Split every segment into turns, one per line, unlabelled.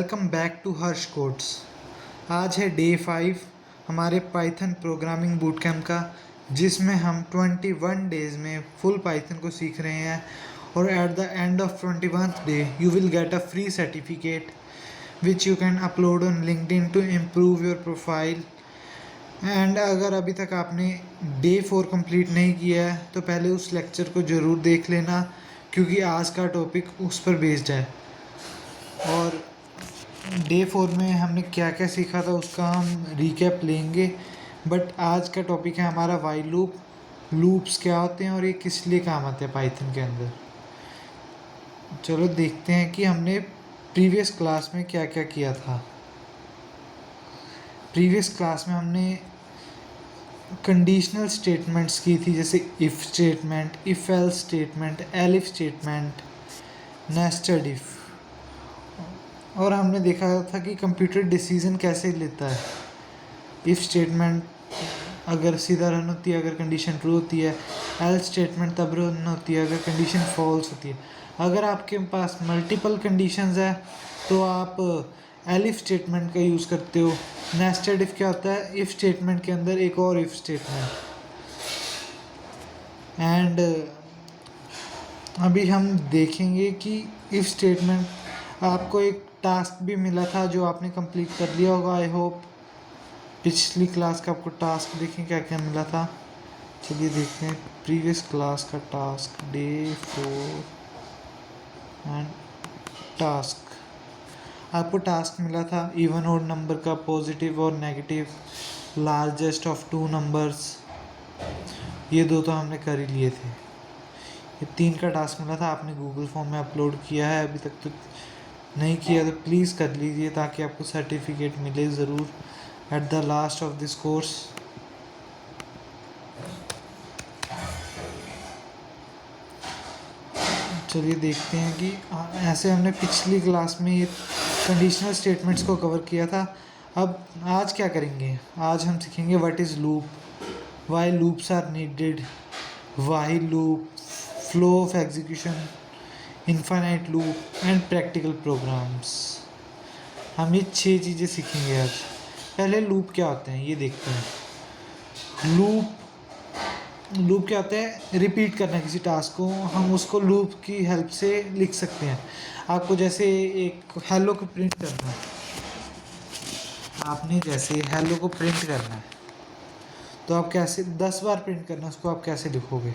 Welcome back to Harsh codes. आज है day 5 हमारे पाइथन प्रोग्रामिंग बूट कैम्प का, जिसमें हम 21 डेज़ में फुल पाइथन को सीख रहे हैं। और at the end of 21st day you will get a free certificate which you can upload on LinkedIn to improve your profile. And अगर अभी तक आपने डे 4 कंप्लीट नहीं किया है तो पहले उस लेक्चर को ज़रूर देख लेना, क्योंकि आज का टॉपिक उस पर बेस्ड है। और डे 4 में हमने क्या क्या सीखा था उसका हम रिकैप लेंगे। बट आज का टॉपिक है हमारा वाइल लूप। लूप्स क्या होते हैं और ये किस लिए काम आते हैं पाइथन के अंदर। चलो देखते हैं कि हमने प्रीवियस क्लास में क्या क्या किया था। प्रीवियस क्लास में हमने कंडीशनल स्टेटमेंट्स की थी, जैसे if statement, if else statement, elif statement, nested if. और हमने देखा था कि कंप्यूटर डिसीजन कैसे लेता है। इफ़ स्टेटमेंट अगर सीधा रन होती है अगर कंडीशन ट्रू होती है, एल्स स्टेटमेंट तब रन होती है अगर कंडीशन फॉल्स होती है। अगर आपके पास मल्टीपल कंडीशंस है तो आप एलिफ स्टेटमेंट का यूज़ करते हो। नेस्टेड इफ़ क्या होता है, इफ़ स्टेटमेंट के अंदर एक और इफ़ स्टेटमेंट। एंड अभी हम देखेंगे कि इफ़ स्टेटमेंट आपको एक टास्क भी मिला था जो आपने कंप्लीट कर लिया होगा। आई होप पिछली क्लास का आपको टास्क देखें क्या क्या मिला था। चलिए देखते हैं प्रीवियस क्लास का टास्क, डे 4 एंड टास्क। आपको टास्क मिला था इवन और नंबर का, पॉजिटिव और नेगेटिव, लार्जेस्ट ऑफ 2 नंबर्स। ये दो तो हमने कर ही लिए थे। ये 3 का टास्क मिला था, आपने गूगल फॉर्म में अपलोड किया है। अभी तक तो नहीं किया तो प्लीज़ कर लीजिए ताकि आपको सर्टिफिकेट मिले ज़रूर at the last of this course. चलिए देखते हैं कि ऐसे हमने पिछली क्लास में ये कंडीशनल स्टेटमेंट्स को कवर किया था। अब आज क्या करेंगे, आज हम सीखेंगे what is loop, why loops are needed, while loop, flow of execution, infinite loop and practical programs. हम ये 6 चीज़ें सीखेंगे आज। पहले लूप क्या होते हैं ये देखते हैं। लूप क्या होता है, रिपीट करना किसी टास्क को। हम उसको लूप की हेल्प से लिख सकते हैं। आपको जैसे एक हेलो को प्रिंट करना है, आपने जैसे हेलो को प्रिंट करना है तो आप कैसे 10 बार प्रिंट करना उसको आप कैसे लिखोगे।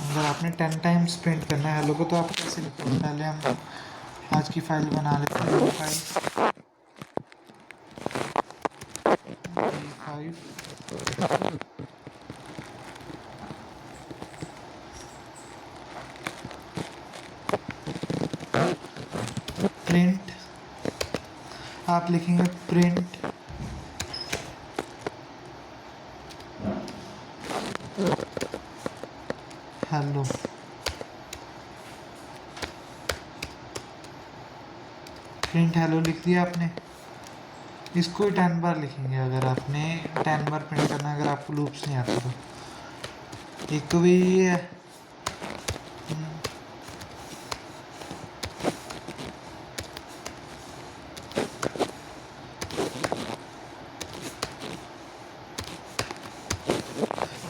अगर आपने 10 टाइम्स प्रिंट करना है हेलो को तो आप कैसे लिखोगे। पहले हम आज की फाइल बना लेते हैं। फाइल प्रिंट, आप लिखेंगे प्रिंट हेलो। प्रिंट हेलो लिख दिया आपने। इसको 10 बार लिखेंगे अगर आपने 10 बार प्रिंट करना है, अगर आपको लूप्स नहीं आते तो। एक तो भी ये है।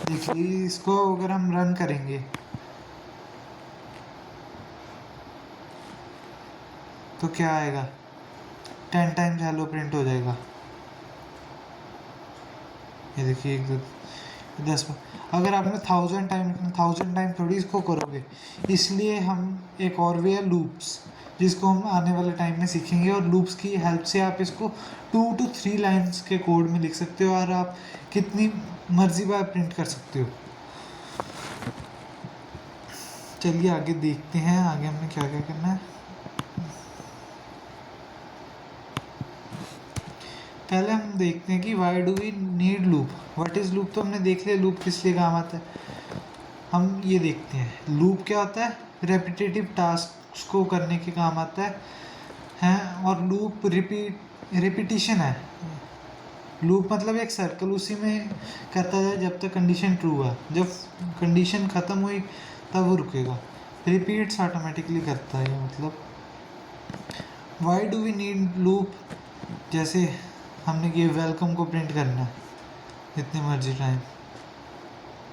देखिए इसको अगर हम रन करेंगे तो क्या आएगा, 10 टाइम्स हेलो प्रिंट हो जाएगा। ये देखिए 1 2 10 बार। अगर आपने 1000 टाइम लिखना, 1000 टाइम थोड़ी इसको करोगे। इसलिए हम एक और वे है लूप्स, जिसको हम आने वाले टाइम में सीखेंगे। और लूप्स की हेल्प से आप इसको 2 to 3 लाइन्स के कोड में लिख सकते हो और आप कितनी मर्जी बार प्रिंट कर सकते हो। चलिए आगे देखते हैं आगे हमने क्या क्या करना है। पहले हम देखते हैं कि why do we need loop, what is loop तो हमने देख लिया लूप किस लिए काम आता है। हम ये देखते हैं लूप क्या होता है, रेपिटेटिव टास्क को करने के काम आता है। और लूप रिपीटिशन है। लूप मतलब एक सर्कल, उसी में करता जाए जब तक कंडीशन ट्रू है, जब कंडीशन ख़त्म हुई तब वो रुकेगा। रिपीट्स ऑटोमेटिकली करता है ये मतलब। Why do we need loop? जैसे हमने ये वेलकम को प्रिंट करना है जितने मर्जी टाइम,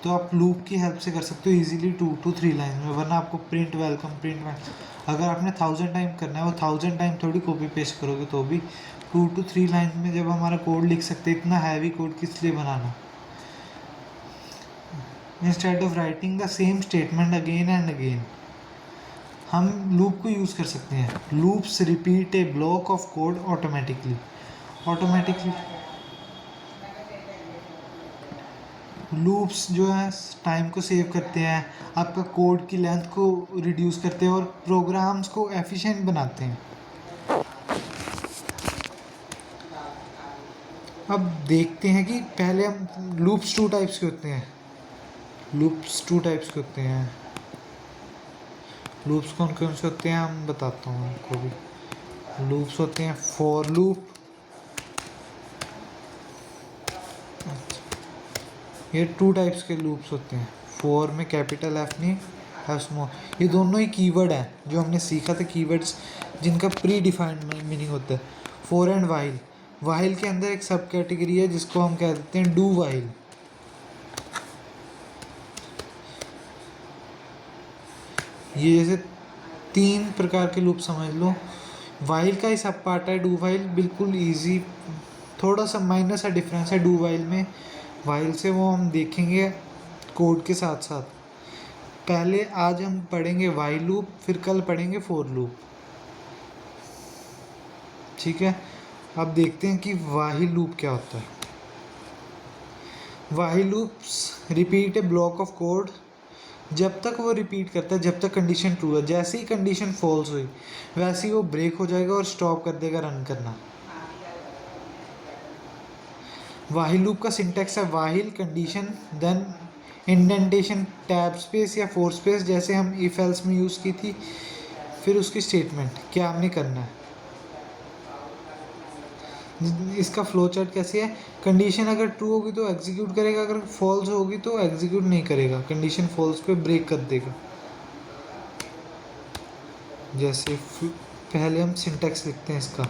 तो आप लूप की हेल्प से कर सकते हो इजीली 2 to 3 लाइन में, वरना आपको प्रिंट वेलकम अगर आपने 1000 टाइम करना है, वो 1000 टाइम थोड़ी कॉपी पेस्ट करोगे, तो भी 2 to 3 लाइन में जब हमारा कोड लिख सकते हैं, इतना हैवी कोड किस लिए बनाना। Instead of writing the same statement again and again, हम लूप को यूज़ कर सकते हैं। Loops repeat a block of code automatically. Loops जो है टाइम को सेव करते हैं, आपका कोड की लेंथ को रिड्यूस करते हैं और प्रोग्राम्स को एफिशिएंट बनाते हैं। अब देखते हैं कि पहले हम लूप्स 2 टाइप्स के होते हैं। लूप्स कौन कौन से होते हैं हम बताता हूँ आपको भी। लूप्स होते हैं फॉर लूप, ये 2 टाइप्स के लूप्स होते हैं। फॉर में कैपिटल एफ नहीं, एफ स्मॉल, ये दोनों ही कीवर्ड हैं जो हमने सीखा था, कीवर्ड्स जिनका प्री डिफाइंड मीनिंग होता है। फॉर एंड वाइल, वाइल के अंदर एक सब कैटेगरी है जिसको हम कह देते हैं डू वाइल। ये जैसे 3 प्रकार के लूप समझ लो। वाइल का ही सब पार्ट है डू वाइल, बिल्कुल ईजी, थोड़ा सा माइनर सा डिफरेंस है डू वाइल में वाइल से, वो हम देखेंगे कोड के साथ साथ। पहले आज हम पढ़ेंगे वाइल लूप, फिर कल पढ़ेंगे फॉर लूप, ठीक है। अब देखते हैं कि वाइल लूप क्या होता है। While loops repeat a block of code, जब तक वो रिपीट करता है जब तक कंडीशन ट्रू है। जैसे ही कंडीशन फॉल्स हुई वैसे ही वो ब्रेक हो जाएगा और स्टॉप कर देगा रन करना। वाहिल लूप का सिंटेक्स है while condition then indentation tab space या फोर स्पेस, जैसे हम इफ एल्स में यूज़ की थी, फिर उसकी स्टेटमेंट क्या हमने करना है। इसका फ्लो चार्ट कैसे है, कंडीशन अगर ट्रू होगी तो एग्जीक्यूट करेगा, अगर फॉल्स होगी तो एग्जीक्यूट नहीं करेगा, कंडीशन फॉल्स पे ब्रेक कर देगा। जैसे पहले हम सिंटेक्स लिखते हैं इसका,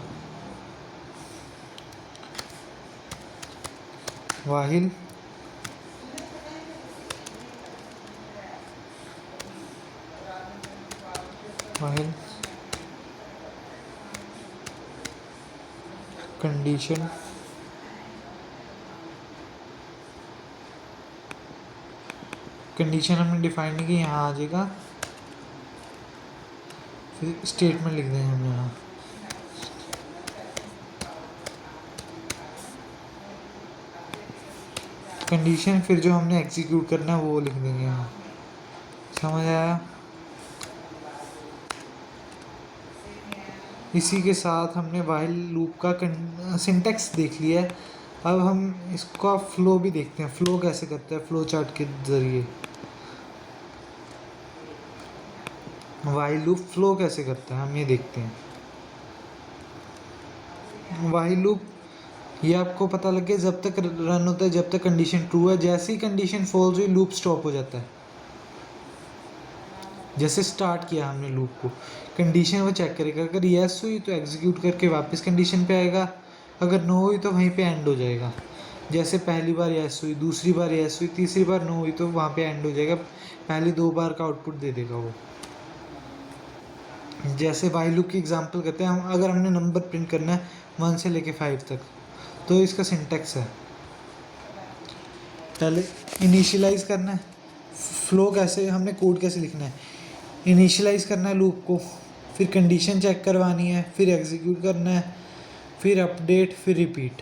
वाहिल कंडीशन हमने डिफाइन नहीं की, यहाँ आ जाएगा, फिर स्टेटमेंट लिख देंगे हम यहाँ। कंडीशन फिर जो हमने एग्जीक्यूट करना है वो लिख देंगे यहाँ। समझ आया? इसी के साथ हमने वाइल लूप का सिंटेक्स देख लिया है। अब हम इसका फ्लो भी देखते हैं, फ्लो कैसे करते हैं फ्लो चार्ट के ज़रिए। वाइल लूप फ्लो कैसे करता है हम ये देखते हैं। वाइल लूप ये आपको पता लग गया, जब तक रन होता है जब तक कंडीशन ट्रू है, जैसे ही कंडीशन फॉल्स हुई लूप स्टॉप हो जाता है। जैसे स्टार्ट किया हमने लूप को, कंडीशन वो चेक करेगा, अगर यस हुई तो एग्जीक्यूट करके वापस कंडीशन पे आएगा, अगर नो हुई तो वहीं पे एंड हो जाएगा। जैसे पहली बार यस हुई, दूसरी बार यस हुई, तीसरी बार नो हुई तो वहाँ पे एंड हो जाएगा, पहली 2 बार का आउटपुट दे देगा वो। जैसे वाइल लूप की एग्जांपल करते हैं हम, अगर हमने नंबर प्रिंट करना है 1 से लेके 5 तक, तो इसका सिंटेक्स है, पहले इनिशियलाइज करना है, फ्लो कैसे, हमने कोड कैसे लिखना है, इनिशियलाइज करना है लूप को, फिर कंडीशन चेक करवानी है, फिर एग्जीक्यूट करना है, फिर अपडेट, फिर रिपीट,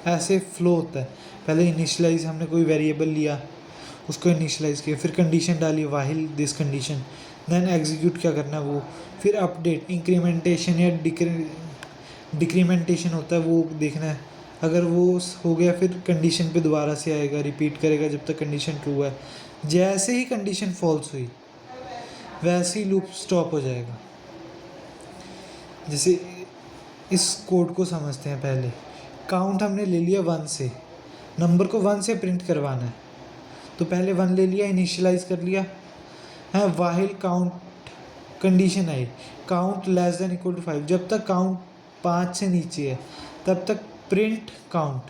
ऐसे फ्लो होता है। पहले इनिशियलाइज, हमने कोई वेरिएबल लिया उसको इनिशियलाइज किया, फिर कंडीशन डाली वाहिल दिस कंडीशन, देन एग्जीक्यूट क्या करना है वो, फिर अपडेट, इंक्रीमेंटेशन या डिक्रीमेंटेशन होता है वो देखना है, अगर वो हो गया फिर कंडीशन पे दोबारा से आएगा, रिपीट करेगा जब तक कंडीशन ट्रू है। जैसे ही कंडीशन फॉल्स हुई वैसे ही लूप स्टॉप हो जाएगा। जैसे इस कोड को समझते हैं पहले, काउंट हमने ले लिया 1 से, नंबर को 1 से प्रिंट करवाना है तो पहले 1 ले लिया, इनिशियलाइज कर लिया है। While count condition I, count less than equal to 5, जब तक काउंट 5 से नीचे है तब तक प्रिंट काउंट,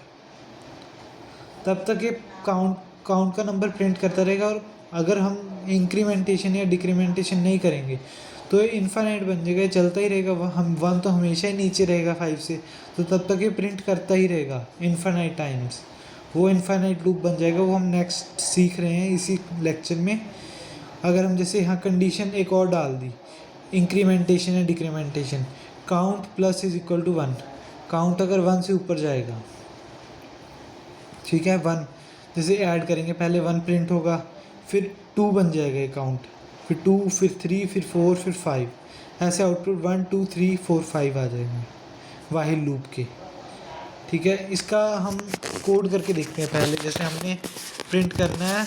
तब तक ये काउंट का नंबर प्रिंट करता रहेगा। और अगर हम इंक्रीमेंटेशन या डिक्रीमेंटेशन नहीं करेंगे तो ये इन्फाइनाइट बन जाएगा, ये चलता ही रहेगा। हम 1 तो हमेशा ही नीचे रहेगा 5 से, तो तब तक ये प्रिंट करता ही रहेगा इन्फाइनाइट टाइम्स, वो इन्फाइनाइट लूप बन जाएगा। वो हम नेक्स्ट सीख रहे हैं इसी लेक्चर में। अगर हम जैसे यहाँ कंडीशन एक और डाल दी, इंक्रीमेंटेशन या decrementation, count plus is equal to 1, count अगर 1 से ऊपर जाएगा, ठीक है, 1 जैसे ऐड करेंगे, पहले 1 प्रिंट होगा, फिर 2 बन जाएगा ये काउंट, फिर 2, फिर 3, फिर 4, फिर 5, ऐसे आउटपुट 1 2 3 4 5 आ जाएंगे वाहिल लूप के। ठीक है, इसका हम कोड करके देखते हैं। पहले जैसे हमने प्रिंट करना है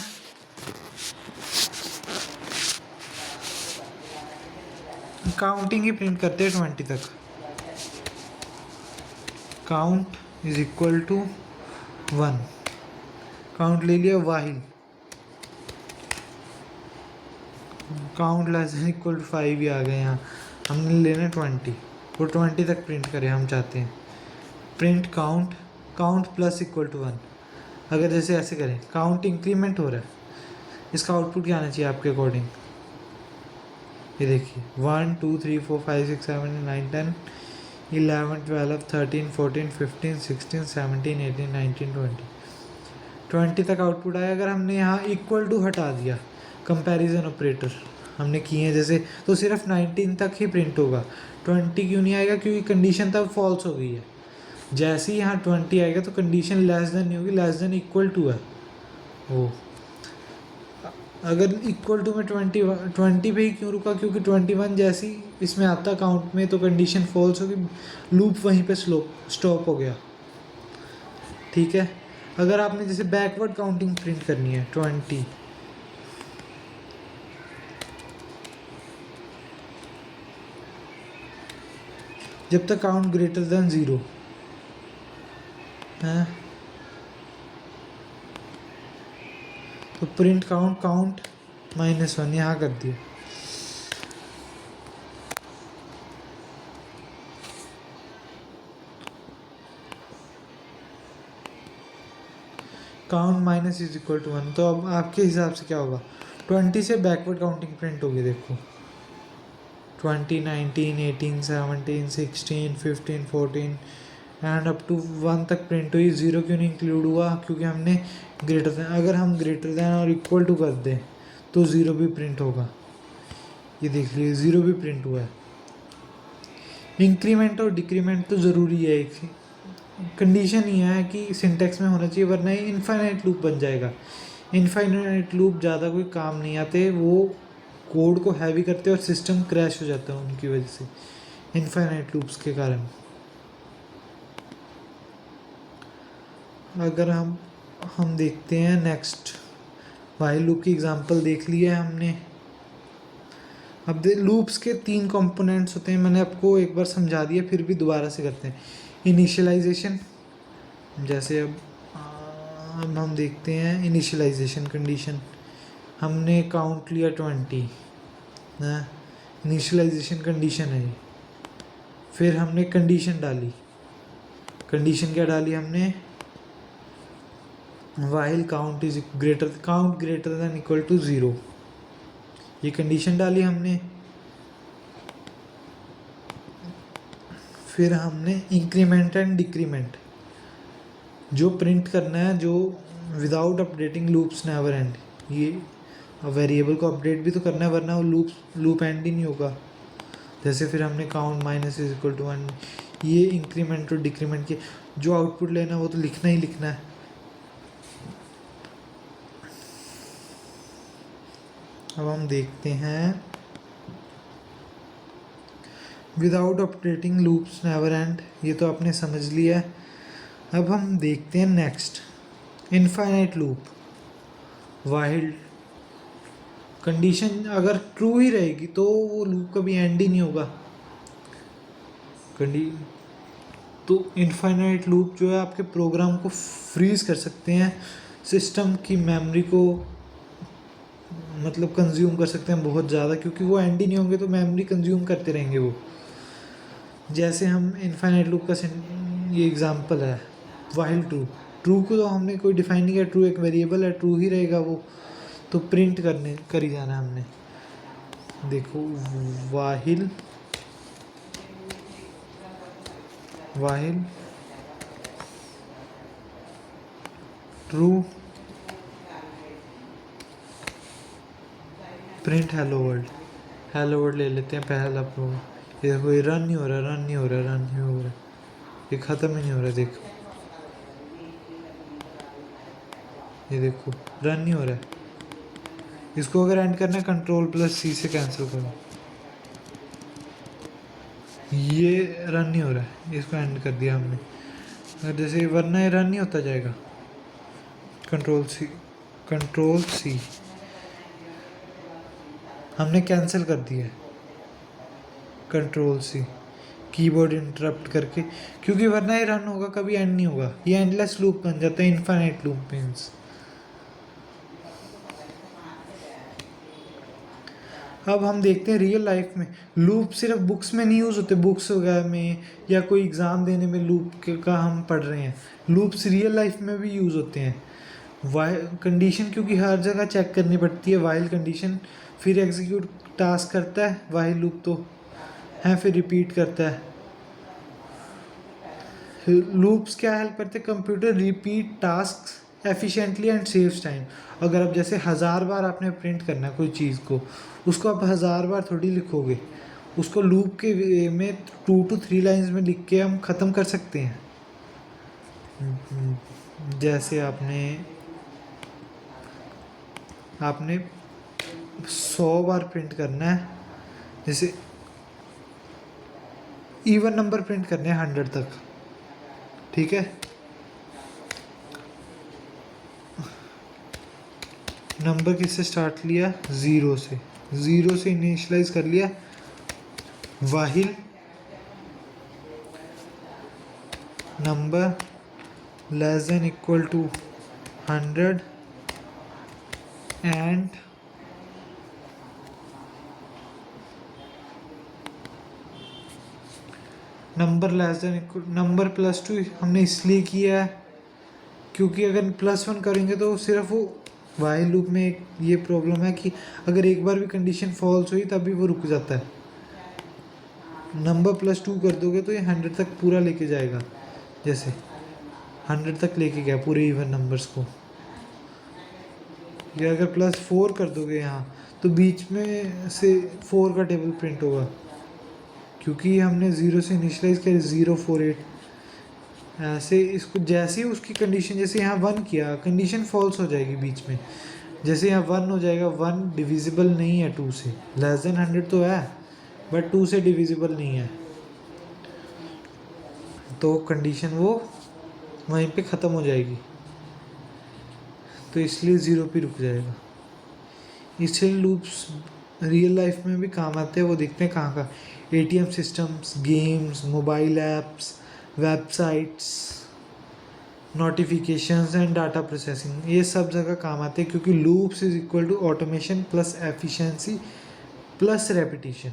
काउंटिंग ही प्रिंट करते हैं 20 तक, count is equal to 1, count ले लिया while, count less than equal to 5 ही आ गए यहाँ, हमने लेना 20, वो 20 तक प्रिंट करें हम चाहते हैं। Print count, count plus equal to 1, अगर जैसे ऐसे करें काउंट इंक्रीमेंट हो रहा है, इसका आउटपुट क्या आना चाहिए आपके अकॉर्डिंग, ये देखिए 1 2 3 4 5 6 7 8 9 10 11 12 13 14 15 16 17 18 19 20 तक आउटपुट आया। अगर हमने यहाँ इक्वल टू हटा दिया, कंपैरिजन ऑपरेटर हमने किए हैं जैसे, तो सिर्फ 19 तक ही प्रिंट होगा, 20 क्यों नहीं आएगा, क्योंकि कंडीशन तब फॉल्स हो गई है। जैसे ही यहाँ 20 आएगा तो कंडीशन लेस देन नहीं होगी, लेस देन इक्वल टू है वो। अगर इक्वल टू में 20 पे ही क्यों रुका, क्योंकि 21 जैसी इसमें आता काउंट में तो कंडीशन फॉल्स होगी, लूप वहीं पे स्टॉप हो गया। ठीक है, अगर आपने जैसे बैकवर्ड काउंटिंग प्रिंट करनी है 20, जब तक काउंट ग्रेटर देन 0 है तो प्रिंट काउंट -1 यहाँ कर दिया। Count minus is equal to 1, तो अब आपके हिसाब से क्या होगा, 20 से बैकवर्ड काउंटिंग प्रिंट होगी, देखो 20 19 18 17 16 15 14 एंड अप टू 1 तक प्रिंट हुई। 0 क्यों नहीं इंक्लूड हुआ, क्योंकि हमने ग्रेटर देन, अगर हम ग्रेटर देन और इक्वल टू कर दें तो 0 भी प्रिंट होगा, ये देख लीजिए 0 भी प्रिंट हुआ है। इंक्रीमेंट और डिक्रीमेंट तो ज़रूरी है, एक कंडीशन ही है कि सिंटेक्स में होना चाहिए, वरना ये इनफाइनाइट लूप बन जाएगा। इनफाइनाइट लूप ज़्यादा कोई काम नहीं आते, वो कोड को हैवी करते हैं और सिस्टम क्रैश हो जाता है उनकी वजह से, इनफाइनाइट लूप्स के कारण। अगर हम देखते हैं नेक्स्ट, वाइल लूप की एग्जांपल देख लिया है हमने। अब लूप्स के 3 कंपोनेंट्स होते हैं, मैंने आपको एक बार समझा दिया, फिर भी दोबारा से करते हैं। इनिशियलाइजेशन, जैसे अब हम देखते हैं इनिशियलाइजेशन कंडीशन, हमने काउंट लिया 20 ना, इनिशियलाइजेशन कंडीशन है ये। फिर हमने कंडीशन डाली, कंडीशन क्या डाली हमने, while count greater than equal to 0, ये कंडीशन डाली हमने। फिर हमने इंक्रीमेंट एंड डिक्रीमेंट, जो प्रिंट करना है, जो without updating loops never end, ये वेरिएबल को अपडेट भी तो करना है, वरना वो लूप एंड ही नहीं होगा। जैसे फिर हमने count minus is equal to 1, ये इंक्रीमेंट और डिक्रीमेंट के जो आउटपुट लेना है वो तो लिखना ही लिखना है। अब हम देखते हैं without updating loops never end, ये तो आपने समझ लिया है। अब हम देखते हैं next, infinite loop. While condition अगर ट्रू ही रहेगी तो वो लूप कभी एंड ही नहीं होगा। तो इनफाइनाइट लूप जो है आपके प्रोग्राम को फ्रीज कर सकते हैं, सिस्टम की मेमोरी को मतलब कंज्यूम कर सकते हैं बहुत ज़्यादा, क्योंकि वो एंड ही नहीं होंगे तो मेमोरी कंज्यूम करते रहेंगे वो। जैसे हम इनफाइनाइट लूप का ये एग्जांपल है वाइल ट्रू। ट्रू को तो हमने कोई डिफाइन नहीं किया, ट्रू एक वेरिएबल है, ट्रू ही रहेगा वो, तो प्रिंट कर ही जाना हमने। देखो while while true print hello world. Hello world ले लेते हैं पहला प्रोग्राम। ये देखो ये रन नहीं हो रहा, रन नहीं हो रहा, रन नहीं हो रहा, ये ख़त्म ही नहीं हो रहा। देखो ये देखो रन नहीं हो रहा है। इसको अगर एंड करना है Ctrl+C से कैंसिल करो, ये रन नहीं हो रहा है, इसको एंड कर दिया हमने। अगर जैसे वरना ये रन नहीं होता जाएगा, Ctrl+C हमने कैंसिल कर दिया है, Ctrl+C कीबोर्ड इंटरप्ट करके, क्योंकि वरना ये रन होगा कभी एंड नहीं होगा, ये एंडलेस लूप बन जाता है, इनफाइनाइट लूप मीन्स। अब हम देखते हैं रियल लाइफ में लूप सिर्फ बुक्स में नहीं यूज़ होते, बुक्स वगैरह में या कोई एग्ज़ाम देने में लूप का हम पढ़ रहे हैं, लूप्स रियल लाइफ में भी यूज़ होते हैं। वाइल कंडीशन क्योंकि हर जगह चेक करनी पड़ती है, वाइल कंडीशन, फिर एग्जीक्यूट टास्क करता है वाइल लूप तो है, फिर रिपीट करता है। लूप्स क्या हेल्प करते हैं, computer repeat task efficiently and saves time. अगर आप जैसे 1000 बार आपने प्रिंट करना है कोई चीज़ को, उसको आप 1000 बार थोड़ी लिखोगे, उसको लूप के वे में 2 to 3 लाइंस में लिख के हम ख़त्म कर सकते हैं। जैसे आपने 100 बार प्रिंट करना है, जैसे इवन नंबर प्रिंट करने हैं 100 तक, ठीक है। नंबर किससे स्टार्ट लिया, ज़ीरो से इनिशियलाइज कर लिया। While number less than equal to 100 and number less than equal नंबर +2 हमने इसलिए किया है क्योंकि अगर +1 करेंगे तो सिर्फ वो वाइल लूप में एक ये प्रॉब्लम है कि अगर एक बार भी कंडीशन फॉल्स हुई तभी वो रुक जाता है। नंबर +2 कर दोगे तो ये 100 तक पूरा लेके जाएगा, जैसे 100 तक लेके गया पूरे इवन नंबर्स को। या अगर +4 कर दोगे यहाँ तो बीच में से 4 का टेबल प्रिंट होगा, क्योंकि हमने 0 से इनिशियलाइज किया, 048 ऐसे। इसको जैसे ही उसकी कंडीशन, जैसे यहाँ 1 किया, कंडीशन फॉल्स हो जाएगी बीच में, जैसे यहाँ 1 हो जाएगा, 1 डिविजिबल नहीं है 2 से, लेस देन 100 तो है बट 2 से डिविजिबल नहीं है, तो कंडीशन वो वहीं पे ख़त्म हो जाएगी, तो इसलिए 0 पे रुक जाएगा। इसलिए लूप्स रियल लाइफ में भी काम आते हैं, वो देखते हैं कहाँ का, ATM systems, games, mobile apps, websites, notifications and data processing, ये सब जगह काम आते हैं, क्योंकि loops is equal to automation plus efficiency plus repetition.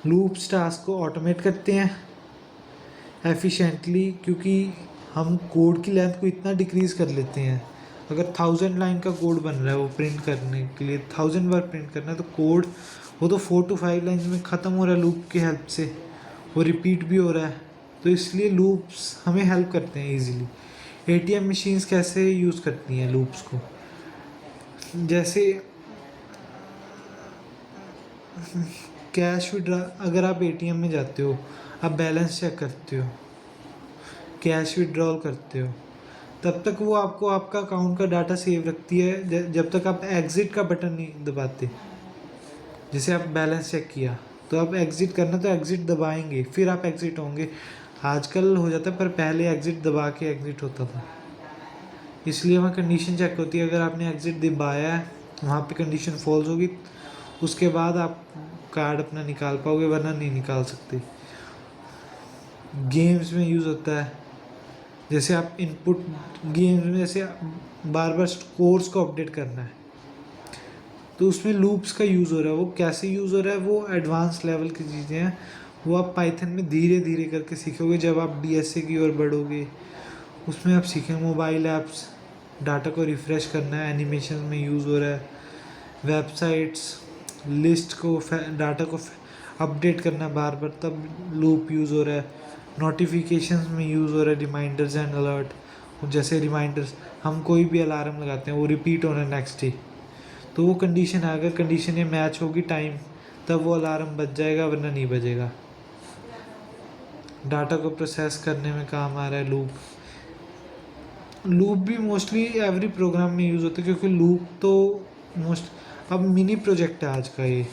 Loops task को ऑटोमेट करते हैं एफिशिएंटली, क्योंकि हम कोड की लेंथ को इतना डिक्रीज़ कर लेते हैं। अगर 1000 लाइन का कोड बन रहा है, वो प्रिंट करने के लिए 1000 बार प्रिंट करना है, तो कोड वो तो 4 to 5 लाइन में ख़त्म हो रहा है लूप की हेल्प से, वो रिपीट भी हो रहा है, तो इसलिए लूप्स हमें हेल्प करते हैं इजीली। ATM मशीन्स कैसे यूज़ करती हैं लूप्स को, जैसे कैश विड्रॉ, अगर आप ATM में जाते हो, आप बैलेंस चेक करते हो, कैश विड्रॉल करते हो, तब तक वो आपको आपका अकाउंट का डाटा सेव रखती है जब तक आप एग्ज़िट का बटन नहीं दबाते। जैसे आप बैलेंस चेक किया तो आप एग्ज़िट करना, तो एग्ज़िट दबाएंगे फिर आप एग्ज़िट होंगे। आजकल हो जाता है पर पहले एग्ज़िट दबा के एग्ज़िट होता था, इसलिए वहाँ कंडीशन चेक होती है। अगर आपने एग्ज़िट दबाया है, वहाँ पे कंडीशन फॉल्स होगी, उसके बाद आप कार्ड अपना निकाल पाओगे, वरना नहीं निकाल सकते। गेम्स में यूज़ होता है, जैसे आप इनपुट गेम्स में जैसे बार बार कोर्स को अपडेट करना है तो उसमें लूप्स का यूज़ हो रहा है। वो कैसे यूज़ हो रहा है, वो एडवांस लेवल की चीज़ें हैं, वो आप पाइथन में धीरे धीरे करके सीखोगे। जब आप डीएसए की ओर बढ़ोगे उसमें आप सीखेंगे मोबाइल ऐप्स, डाटा को रिफ़्रेश करना है, एनिमेशन में यूज़ हो रहा है, वेबसाइट्स, लिस्ट को डाटा को अपडेट करना बार बार, तब लूप यूज़ हो रहा है। नोटिफिकेशंस में यूज़ हो रहा है, रिमाइंडर्स एंड अलर्ट, जैसे रिमाइंडर्स हम कोई भी अलार्म लगाते हैं वो रिपीट होना नेक्स्ट डे, तो वो कंडीशन है, अगर कंडीशन ये मैच होगी टाइम तब वो अलार्म बज जाएगा वरना नहीं बजेगा। डाटा को प्रोसेस करने में काम आ रहा है लूप। लूप भी मोस्टली एवरी प्रोग्राम में यूज़ होता है क्योंकि लूप तो मोस्ट अब मिनी प्रोजेक्ट है आज का। ये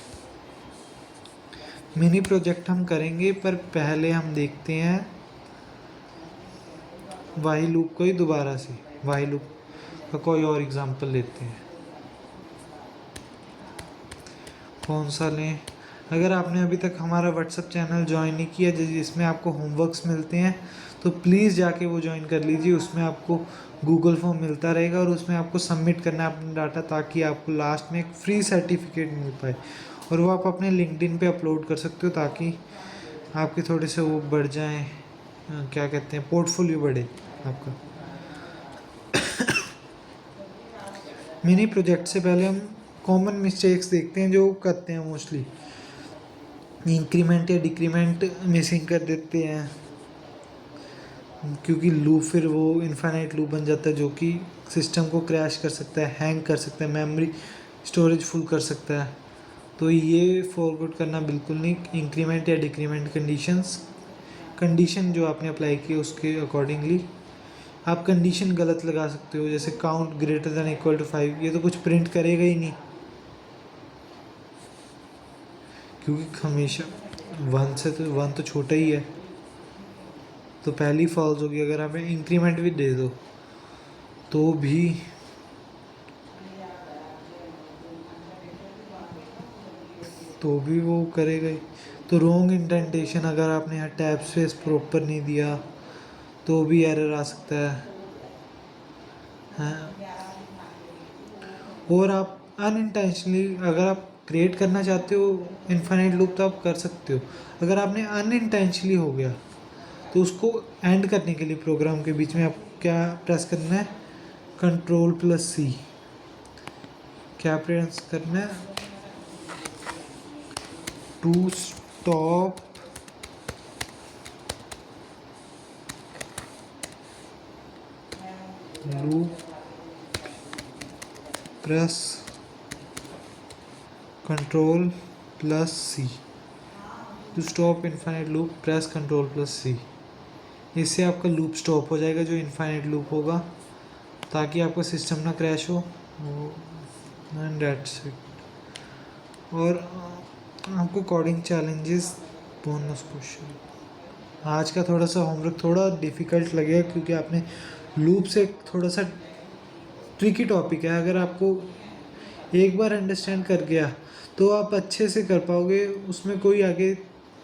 मिनी प्रोजेक्ट हम करेंगे पर पहले हम देखते हैं वाई लूप को ही दोबारा से। वाई लूप का कोई और एग्जांपल लेते हैं, कौन सा लें। अगर आपने अभी तक हमारा व्हाट्सअप चैनल ज्वाइन नहीं किया जिसमें आपको होमवर्क्स मिलते हैं तो प्लीज़ जाके वो ज्वाइन कर लीजिए। उसमें आपको गूगल फॉर्म मिलता रहेगा और उसमें आपको सबमिट करना है अपना डाटा, ताकि आपको लास्ट में एक फ्री सर्टिफिकेट मिल पाए और वो आप अपने लिंक्डइन पे अपलोड कर सकते हो, ताकि आपके थोड़े से वो बढ़ जाएँ, क्या कहते हैं, पोर्टफोलियो बढ़े आपका। मिनी प्रोजेक्ट से पहले हम कॉमन मिस्टेक्स देखते हैं जो करते हैं मोस्टली। इंक्रीमेंट या डिक्रीमेंट मिसिंग कर देते हैं क्योंकि लूप फिर वो इनफाइनाइट लूप बन जाता है जो कि सिस्टम को क्रैश कर सकता है, हैंग कर सकता है, मेमोरी स्टोरेज फुल कर सकता है। तो ये फॉरवर्ड करना बिल्कुल नहीं। इंक्रीमेंट या डिक्रीमेंट कंडीशन जो आपने अप्लाई की उसके अकॉर्डिंगली आप कंडीशन गलत लगा सकते हो, जैसे count greater than equal to 5, ये तो कुछ प्रिंट करेगा ही नहीं क्योंकि हमेशा 1 तो छोटा ही है, तो पहली फॉल्स होगी। अगर हमें इंक्रीमेंट भी दे दो तो भी वो करेगा ही। तो रॉन्ग इंडेंटेशन, अगर आपने यहाँ टैब स्पेस प्रॉपर नहीं दिया तो भी एरर आ सकता है। हाँ, और आप अनइंटेंशनली अगर आप क्रिएट करना चाहते हो इनफाइनाइट लूप तो आप कर सकते हो। अगर आपने अनइंटेंशनली हो गया तो उसको एंड करने के लिए प्रोग्राम के बीच में आप क्या प्रेस करना है, Ctrl+C। क्या प्रेस करना है, to stop loop, press Ctrl+C। To stop infinite loop, press Ctrl+C। इससे आपका लूप स्टॉप हो जाएगा जो इनफाइनाइट लूप होगा, ताकि आपका सिस्टम ना क्रैश हो। And that's it. और आपको कोडिंग चैलेंजेस बोनस क्वेश्चन। आज का थोड़ा सा होमवर्क थोड़ा डिफ़िकल्ट लगेगा क्योंकि आपने लूप से थोड़ा सा ट्रिकी टॉपिक है। अगर आपको एक बार अंडरस्टैंड कर गया तो आप अच्छे से कर पाओगे, उसमें कोई आगे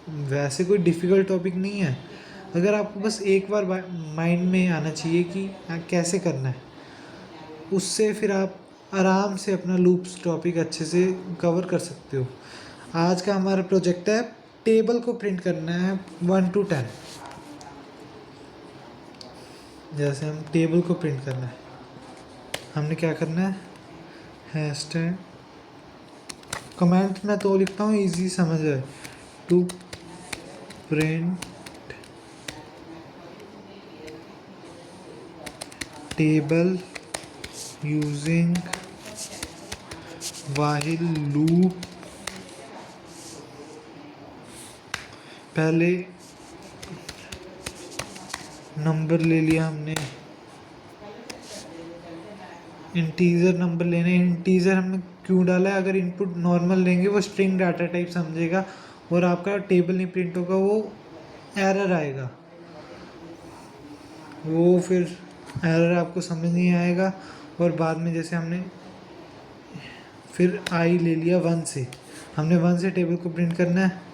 वैसे कोई डिफ़िकल्ट टॉपिक नहीं है। अगर आपको बस एक बार माइंड में आना चाहिए कि कैसे करना है, उससे फिर आप आराम से अपना लूप्स टॉपिक अच्छे से कवर कर सकते हो। आज का हमारा प्रोजेक्ट है टेबल को प्रिंट करना है 1 to 10। जैसे हम टेबल को प्रिंट करना है, हमने क्या करना है, हैशटैग कमेंट में तो लिखता हूँ इजी समझ है, to print table using while loop. पहले नंबर ले लिया हमने, इंटीजर नंबर लेने। इंटीजर हमने क्यों डाला है, अगर इनपुट नॉर्मल लेंगे वो स्ट्रिंग डाटा टाइप समझेगा और आपका टेबल नहीं प्रिंट होगा, वो एरर आएगा, वो फिर एरर आपको समझ नहीं आएगा। और बाद में जैसे हमने फिर आई ले लिया 1 से, हमने 1 से टेबल को प्रिंट करना है।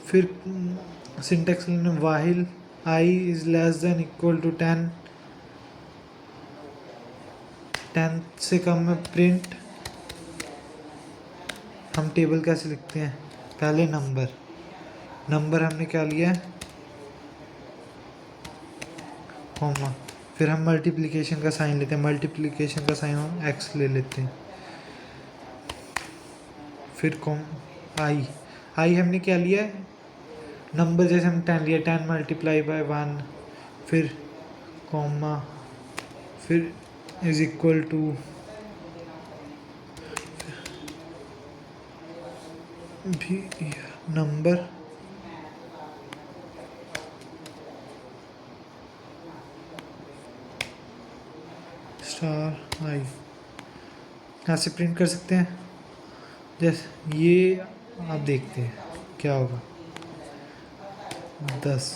फिर सिंटेक्स में while I is less than equal to 10, 10 से कम है प्रिंट। हम टेबल कैसे लिखते हैं, पहले नंबर हमने क्या लिया है, कॉमा, फिर हम मल्टीप्लिकेशन का साइन लेते हैं, मल्टीप्लिकेशन का साइन हम एक्स ले लेते हैं, फिर कॉम आई हमने क्या लिया है, नंबर जैसे हम 10 लिया, 10 मल्टीप्लाई बाय 1, फिर कॉमा, फिर इज इक्वल टू भी नंबर स्टार आई, यहाँ से प्रिंट कर सकते हैं। जैसे ये आप देखते हैं क्या होगा, 10,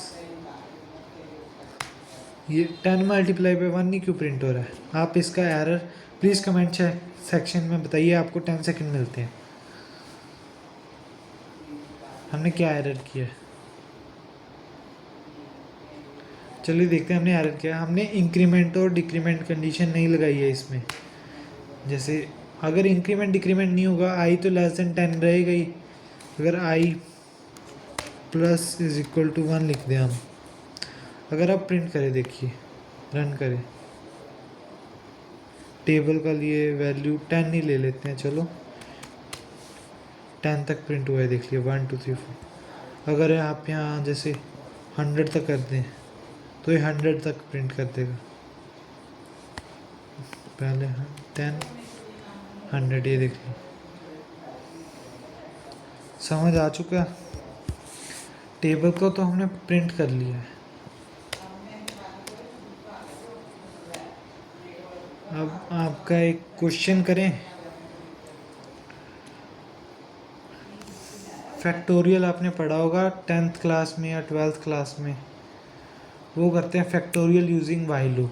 ये 10 मल्टीप्लाई बाई 1 नहीं क्यों प्रिंट हो रहा है, आप इसका एरर प्लीज़ कमेंट सेक्शन में बताइए, आपको 10 सेकंड मिलते हैं। हमने क्या एरर किया है, चलिए देखते हैं हमने एरर किया, हमने इंक्रीमेंट और डिक्रीमेंट कंडीशन नहीं लगाई है इसमें। जैसे अगर इंक्रीमेंट डिक्रीमेंट नहीं होगा, आई तो लेस देन 10 रहेगा ही, अगर आई प्लस इज इक्वल टू 1 लिख दें हम, अगर आप प्रिंट करें, देखिए रन करें, टेबल का लिए वैल्यू 10 ही ले लेते हैं, चलो 10 तक प्रिंट हुआ है, देख लिया 1 2 3 4। अगर आप यहाँ जैसे 100 तक कर दें तो ये 100 तक प्रिंट कर देगा, पहले 10 100, ये देख लो, समझ आ चुका। टेबल को तो हमने प्रिंट कर लिया है, अब आपका एक क्वेश्चन करें, फैक्टोरियल आपने पढ़ा होगा 10th क्लास में या 12th क्लास में, वो करते हैं factorial using while loop.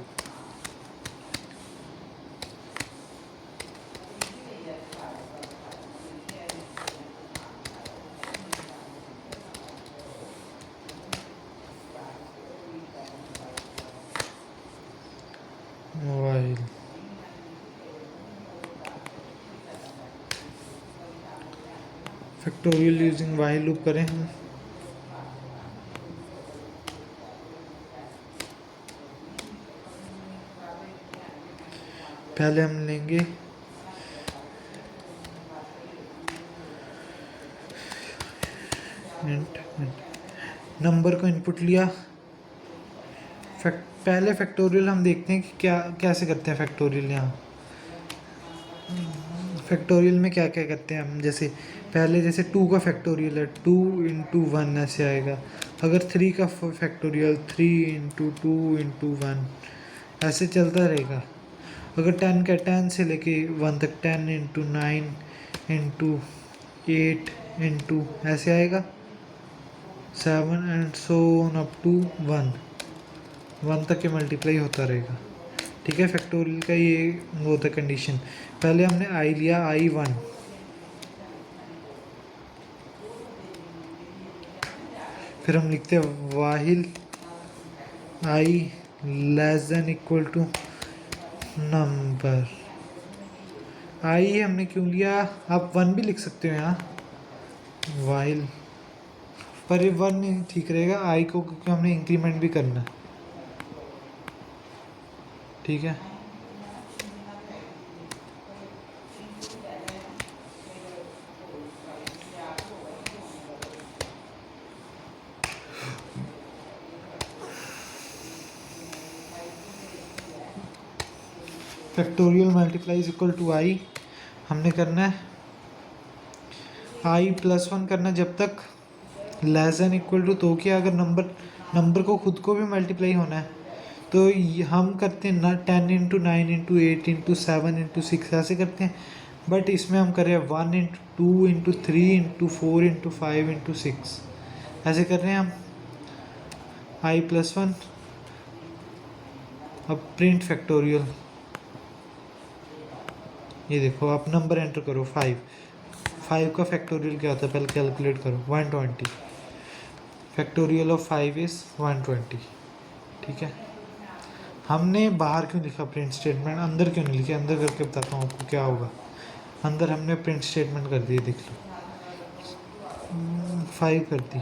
While factorial using while loop करें हम, पहले हम लेंगे नंबर को इनपुट लिया, पहले फैक्टोरियल हम देखते हैं कि क्या कैसे करते हैं फैक्टोरियल। यहाँ फैक्टोरियल में क्या क्या करते हैं हम, जैसे पहले जैसे 2 का फैक्टोरियल है 2 इंटू 1 ऐसे आएगा, अगर 3 का फैक्टोरियल 3 इंटू 2 इंटू 1 ऐसे चलता रहेगा, अगर 10 का 10 से लेके 1 तक 10 इंटू 9 इंटू 8 इंटू ऐसे आएगा 7 and so on up to 1 तक के मल्टीप्लाई होता रहेगा। ठीक है, फैक्टोरियल का ये वो होता है कंडीशन। पहले हमने आई लिया I1, फिर हम लिखते हैं while I less than equal to number. I हमने क्यों लिया, आप 1 भी लिख सकते हो यहाँ, वाहिल, पर ये 1 नहीं ठीक रहेगा, आई को क्योंकि हमने इंक्रीमेंट भी करना है। ठीक है, factorial multiply is equal to I हमने करना है, आई प्लस 1 करना है जब तक लेस देन इक्वल टू, तो क्या अगर नंबर को खुद को भी मल्टीप्लाई होना है तो हम करते हैं ना 10 इंटू 9 इंटू 8 इंटू 7 इंटू 6 ऐसे करते हैं, बट इसमें हम कर रहे हैं 1 into 2 into 3 into 4 into 5 into 6 ऐसे कर रहे हैं हम। आई प्लस 1, अब प्रिंट फैक्टोरियल, ये देखो आप नंबर एंटर करो 5 का फैक्टोरियल क्या होता है पहले कैलकुलेट करो 120, फैक्टोरियल ऑफ 5 इज़ 120। ठीक है, हमने बाहर क्यों लिखा प्रिंट स्टेटमेंट, अंदर क्यों नहीं लिखे? अंदर करके बताता हूँ आपको क्या होगा। अंदर हमने प्रिंट स्टेटमेंट कर दिए, देख लो 5 कर दी,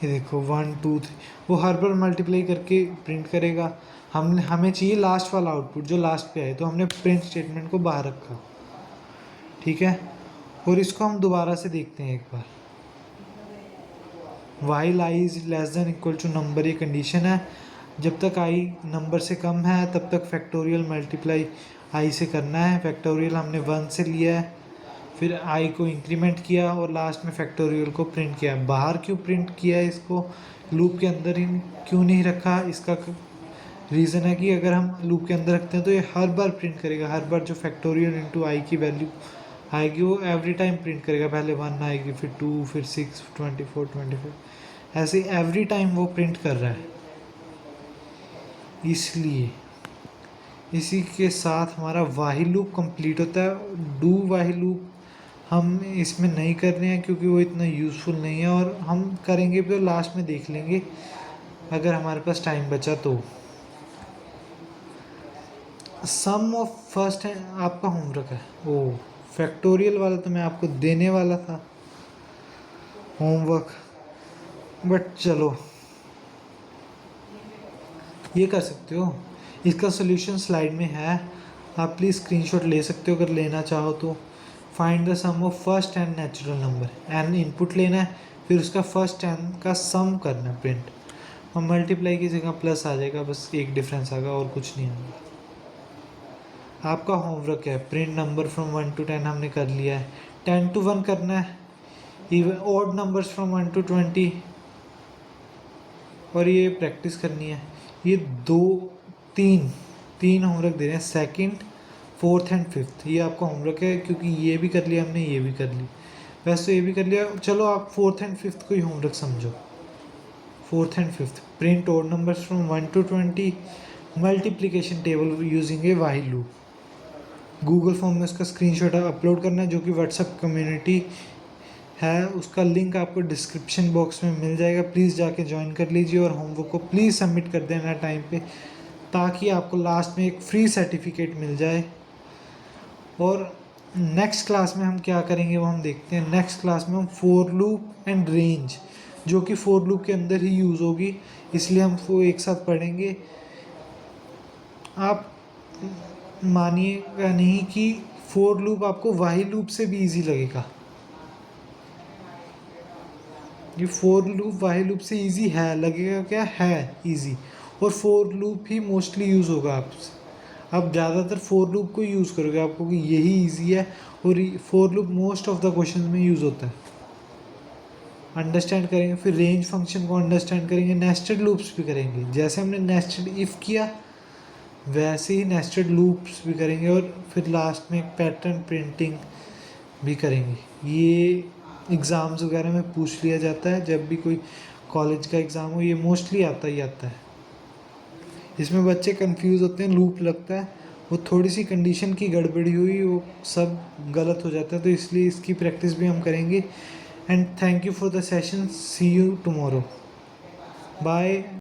ये देखो 1 2 3, वो हर बार मल्टीप्लाई करके प्रिंट करेगा। हमें चाहिए लास्ट वाला आउटपुट जो लास्ट पे आए, तो हमने प्रिंट स्टेटमेंट को बाहर रखा। ठीक है, और इसको हम दोबारा से देखते हैं एक बार। While I is less than equal to number, ये कंडीशन है। जब तक आई नंबर से कम है तब तक फैक्टोरियल मल्टीप्लाई आई से करना है। फैक्टोरियल हमने 1 से लिया है, फिर आई को इंक्रीमेंट किया और लास्ट में फैक्टोरियल को प्रिंट किया। बाहर क्यों प्रिंट किया है, इसको लूप के अंदर ही क्यों नहीं रखा? इसका रीज़न है कि अगर हम लूप के अंदर रखते हैं तो ये हर बार प्रिंट करेगा। हर बार जो फैक्टोरियल इंटू आई की वैल्यू आएगी वो एवरी टाइम प्रिंट करेगा। पहले 1 आएगी, फिर 2, फिर 6, 24, 25, ऐसे एवरी टाइम वो प्रिंट कर रहा है। इसलिए इसी के साथ हमारा वाहिल लूप कंप्लीट होता है। डू वाहिल लूप हम इसमें नहीं कर रहे हैं क्योंकि वो इतना यूज़फुल नहीं है, और हम करेंगे भी तो लास्ट में देख लेंगे अगर हमारे पास टाइम बचा तो। सम ऑफ फर्स्ट है आपका होमवर्क है। ओ, फैक्टोरियल वाला तो मैं आपको देने वाला था होमवर्क, बट चलो ये कर सकते हो। इसका सोल्यूशन स्लाइड में है, आप प्लीज़ स्क्रीनशॉट ले सकते हो अगर लेना चाहो तो। Find the sum of first and natural number, n input लेना है, फिर उसका फर्स्ट एंड का सम करना है प्रिंट, और मल्टीप्लाई की जगह प्लस आ जाएगा, बस एक डिफरेंस आएगा और कुछ नहीं आएगा। आपका होमवर्क है प्रिंट नंबर फ्रॉम 1 to 10, हमने कर लिया है। 10 to 1 करना है, even odd numbers from 1 to 20, और ये प्रैक्टिस करनी है। ये 3 होमवर्क दे रहे हैं, सेकंड, फोर्थ एंड फिफ्थ। ये आपका होमवर्क है क्योंकि ये भी कर लिया हमने, ये भी कर ली, वैसे तो ये भी कर लिया। चलो आप फोर्थ एंड फिफ्थ को ही होमवर्क समझो। Fourth and fifth, print odd numbers from 1 to 20, multiplication table using a while loop. Google form में उसका स्क्रीनशॉट अपलोड करना है, जो कि व्हाट्सएप कम्युनिटी है, उसका लिंक आपको डिस्क्रिप्शन बॉक्स में मिल जाएगा। प्लीज़ जाके ज्वाइन कर लीजिए और होमवर्क को प्लीज़ सबमिट कर देना टाइम पे, ताकि आपको लास्ट में एक फ्री सर्टिफिकेट मिल जाए। और नेक्स्ट क्लास में हम क्या करेंगे वो हम देखते हैं। नेक्स्ट क्लास में हम फॉर लूप एंड रेंज, जो कि फॉर लूप के अंदर ही यूज़ होगी, इसलिए हम वो एक साथ पढ़ेंगे। आप मानिएगा नहीं कि फॉर लूप आपको वाइल लूप से भी इजी लगेगा। ये फॉर लूप वाइल लूप से इजी है, लगेगा क्या है इजी, और for loop he mostly use होगा आपसे। आप ज़्यादातर फॉर लूप को यूज़ करोगे, आपको कि यही इजी है, और for loop most of the question में यूज़ होता है। अंडरस्टैंड करेंगे, फिर रेंज फंक्शन को अंडरस्टैंड करेंगे, नेस्टेड लूप्स भी करेंगे। जैसे हमने नेस्टेड इफ़ किया वैसे ही नेस्टेड लूप्स भी करेंगे, और फिर लास्ट में एक पैटर्न प्रिंटिंग भी करेंगे। ये एग्ज़ाम्स वगैरह में पूछ लिया जाता है, जब भी कोई कॉलेज का एग्ज़ाम हो, ये मोस्टली आता ही आता है। इसमें बच्चे कंफ्यूज होते हैं, लूप लगता है, वो थोड़ी सी कंडीशन की गड़बड़ी हुई वो सब गलत हो जाता है, तो इसलिए इसकी प्रैक्टिस भी हम करेंगे। And thank you for the session, see you tomorrow, bye.